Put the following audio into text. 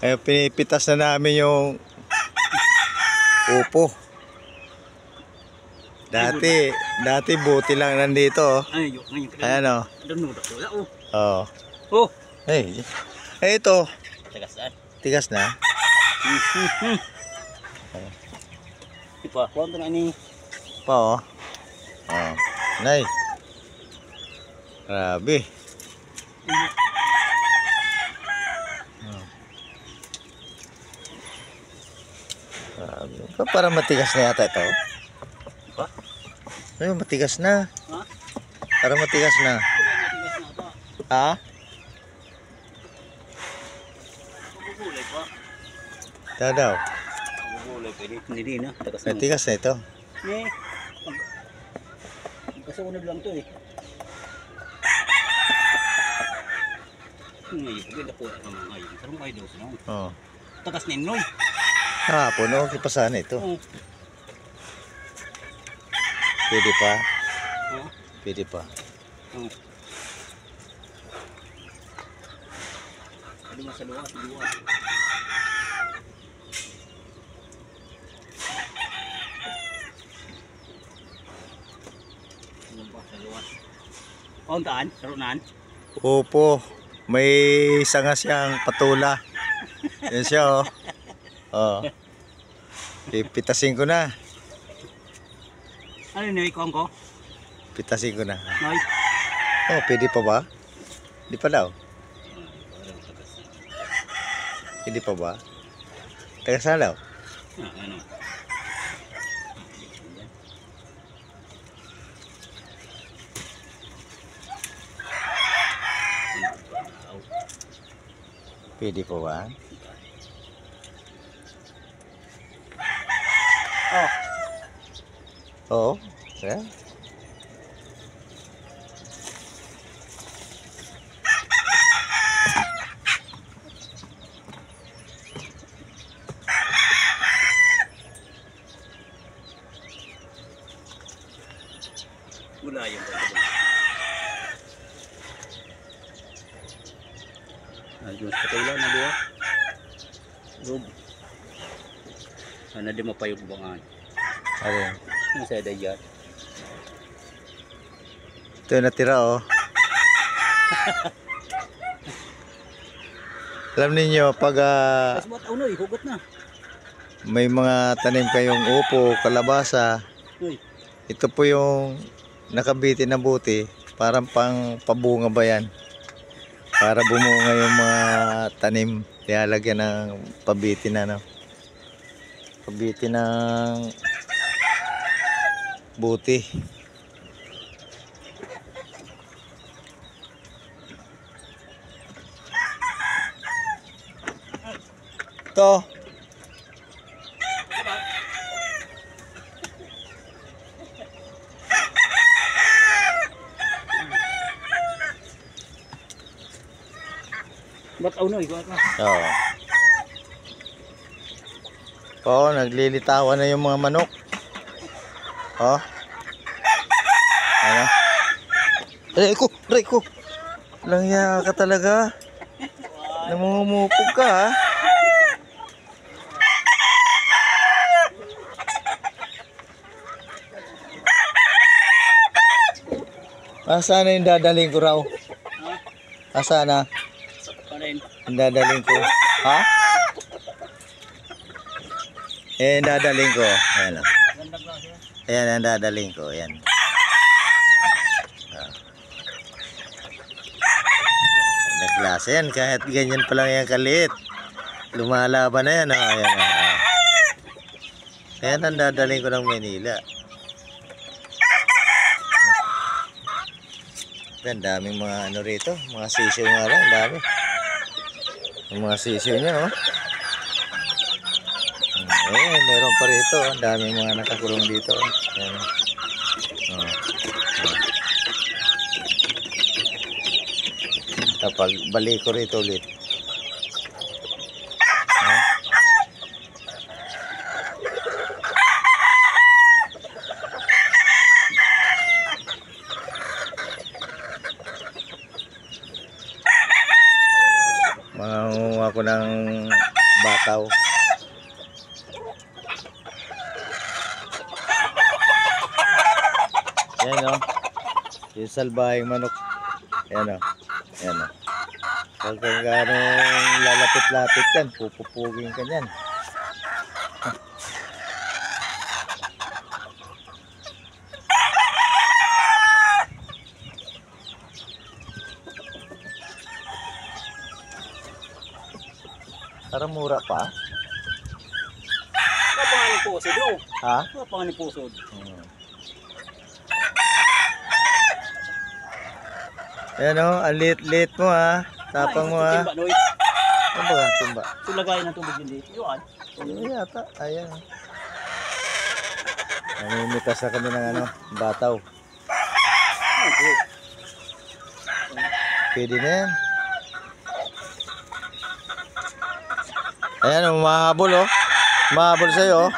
Kaya pinipitas na namin yung upo. Dati buti lang nandito. Oh. Ay, yung Ayan o. Oh. Oh. Hey. Ito. Tigas na. Ipa, kuwanto na ini. Pa oh. Oh. Nay. Grabe. Parang matigas na yata ito. Ha? Ay, matigas na. Ha? Parang matigas na. Ha? Bubulay pa. Ito daw. Bubulay pa. Hindi na. Matigas na ito. Eh. Kasunod lang to eh. Ngayon, pagkita po naman ngayon. Sarong kayo doon sila. Oo. Tagas na inoy. Puno. Kipasan ito. Oo. Pwede pa. Oo. Pwede pa. Oo. Pwede mo sa luwas. Kauntaan? Sarunan? Opo. May sanga siyang patula. Yan siya oh. Oh. Pipitasin ko na. Ano yung ikong ko? Pitasin ko na. Noy? Oh, pwede pa ba? Hindi pa daw. Hindi pa ba? Taga saan daw? Ano? Pwede pa ba? Oh. Oo. Yeah. Wala yung ayos pa kayo lang na buha. Good. Sana di mapayog bangan. Ano? Ang saya dyan. Ito yung natira oh. Alam ninyo pag Mas buat unoy, hugot na. may mga tanim kayong upo, kalabasa, Uy. ito po yung nakabitin na buti, parang pang pabunga ba yan? Para bumunga yung mga tanim, nilalagyan ng pabitin na pabitin ng buti. Ito. Ba't unoy, kuha ka. Oo. Oo, naglilitawan na yung mga manok. Oh. Ano? Aray ko. Langya ka talaga. Namumupog ka ha. Asa na yung dadaling ko raw? Asa na? Yung dadaling ko. Ha? Yung dadaling ko. Ayan o. Ayan ang dadaling ko. Ayan. Nagklase yan. Kahit ganyan pa lang yan kaliit. Lumalaban na yan. O. Ayan o. Ayan ang dadaling ko ng Manila. Ang daming mga ano rito. Mga sisiw nga lang. Ang dami. Yung mga sisiw niya oh. Meron pa rito. Ang daming mga nakakulong dito. Ayan. Kapag balik ko rito ulit. Mga Kumuha ko ng bataw. Yan o. Yung salbahing manok. Yan o. Yan o. Pag anong lalapit-lapit yan, pupupugin ka yan. Parang mura pa. Kapangan ni pusod, oh. Ha? Kapangan ni pusod. Ayan o, ang liit-liit mo ha. Tapang mo ha. Timba, Noy. Ano ba? Timba. So, lagayan ng tubig din dito. Yun. Ano yata? Ayan. Namimitas na kami ng ano, bataw. Pwede na yan. Ayan, umahabol oh. Umahabol sa'yo oh.